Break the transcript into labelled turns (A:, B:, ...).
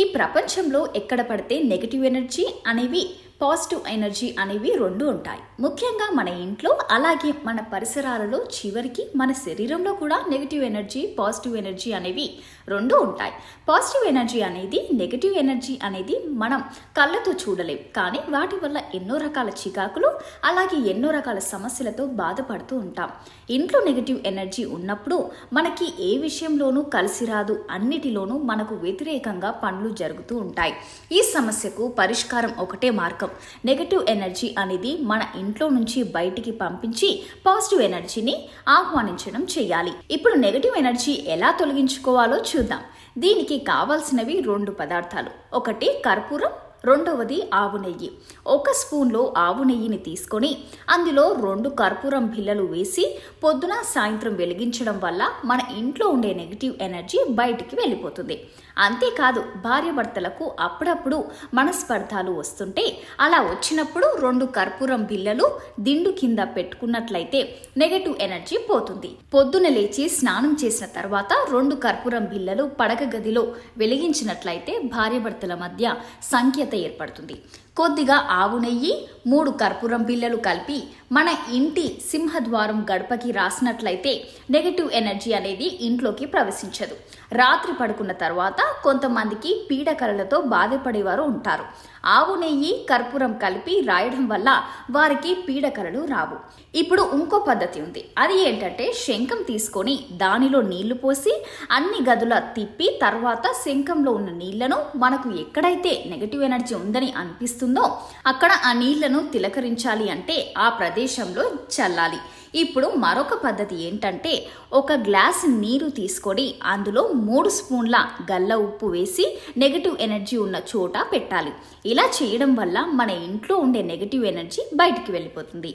A: ఈ ప్రపంచంలో ఎక్కడ పడితే నెగటివ్ ఎనర్జీ అనేవి పాజిటివ్ ఎనర్జీ అనేవి రెండు ఉంటాయి. ముఖ్యంగా మన ఇంట్లో అలాగే మన పరిసరాలలో చివరికి మన శరీరంలో కూడా నెగటివ్ ఎనర్జీ పాజిటివ్ ఎనర్జీ అనేవి రెండు ఉంటాయి. పాజిటివ్ ఎనర్జీ అనేది నెగటివ్ ఎనర్జీ అనేది మనం కళ్ళతో చూడలేం, కానీ వాటి వల్ల ఎన్నో రకాల చికాకులు అలాగే ఎన్నో రకాల సమస్యలతో బాధపడుతూ ఉంటాం. ఇంట్లో నెగటివ్ ఎనర్జీ ఉన్నప్పుడు మనకి ఏ విషయంలోనూ కలిసి రాదు, అన్నిటిలోనూ మనకు వ్యతిరేకంగా పనులు జరుగుతూ ఉంటాయి. ఈ సమస్యకు పరిష్కారం ఒకటే మార్గం. నెగటివ్ ఎనర్జీ అనేది మన ఇంట్లో నుంచి బయటికి పంపించి పాజిటివ్ ఎనర్జీని ఆహ్వానించడం చేయాలి. ఇప్పుడు నెగటివ్ ఎనర్జీ ఎలా తొలగించుకోవాలో చూద్దాం. దీనికి కావాల్సినవి 2 పదార్థాలు. ఒకటి కర్పూరం, రెండవది ఆవు నెయ్యి. 1 స్పూన్లో ఆవు నెయ్యిని తీసుకొని అందులో 2 కర్పూరం బిళ్ళలు వేసి పొద్దున సాయంత్రం వెలిగించడం వల్ల మన ఇంట్లో ఉండే నెగిటివ్ ఎనర్జీ బయటికి వెళ్ళిపోతుంది. అంతేకాదు, భార్యాభర్తలకు అప్పుడప్పుడు మనస్పర్ధాలు వస్తుంటే అలా వచ్చినప్పుడు 2 కర్పూరం బిళ్ళలు దిండు కింద పెట్టుకున్నట్లయితే నెగటివ్ ఎనర్జీ పోతుంది. పొద్దున లేచి స్నానం చేసిన తర్వాత 2 కర్పూరం బిళ్ళలు పడక గదిలో వెలిగించినట్లయితే భార్యాభర్తల మధ్య సంఖ్యత ఏర్పడుతుంది. కొద్దిగా ఆవు నెయ్యి, 3 కర్పూరం బిళ్ళలు కలిపి మన ఇంటి సింహద్వారం గడపకి రాసినట్లయితే నెగటివ్ ఎనర్జీ అనేది ఇంట్లోకి ప్రవేశించదు. రాత్రి పడుకున్న తర్వాత కొంతమందికి పీడకలలతో బాధపడేవారు ఉంటారు. ఆవు నెయ్యి కర్పూరం కలిపి రాయడం వల్ల వారికి పీడకలలు రావు. ఇప్పుడు ఇంకో పద్ధతి ఉంది. అది ఏంటంటే, శంఖం తీసుకొని దానిలో నీళ్లు పోసి అన్ని గదుల తిప్పి తర్వాత శంఖంలో ఉన్న నీళ్లను మనకు ఎక్కడైతే నెగటివ్ ఎనర్జీ ఉందని అనిపిస్తుందో అక్కడ ఆ నీళ్లను తిలకరించాలి, అంటే ఆ ప్రదేశంలో చల్లాలి. ఇప్పుడు మరొక పద్ధతి ఏంటంటే, 1 గ్లాస్ నీరు తీసుకొని అందులో 3 స్పూన్ల గల్ల ఉప్పు వేసి నెగటివ్ ఎనర్జీ ఉన్న చోట పెట్టాలి. ఇలా చేయడం వల్ల మన ఇంట్లో ఉండే నెగటివ్ ఎనర్జీ బయటికి వెళ్ళిపోతుంది.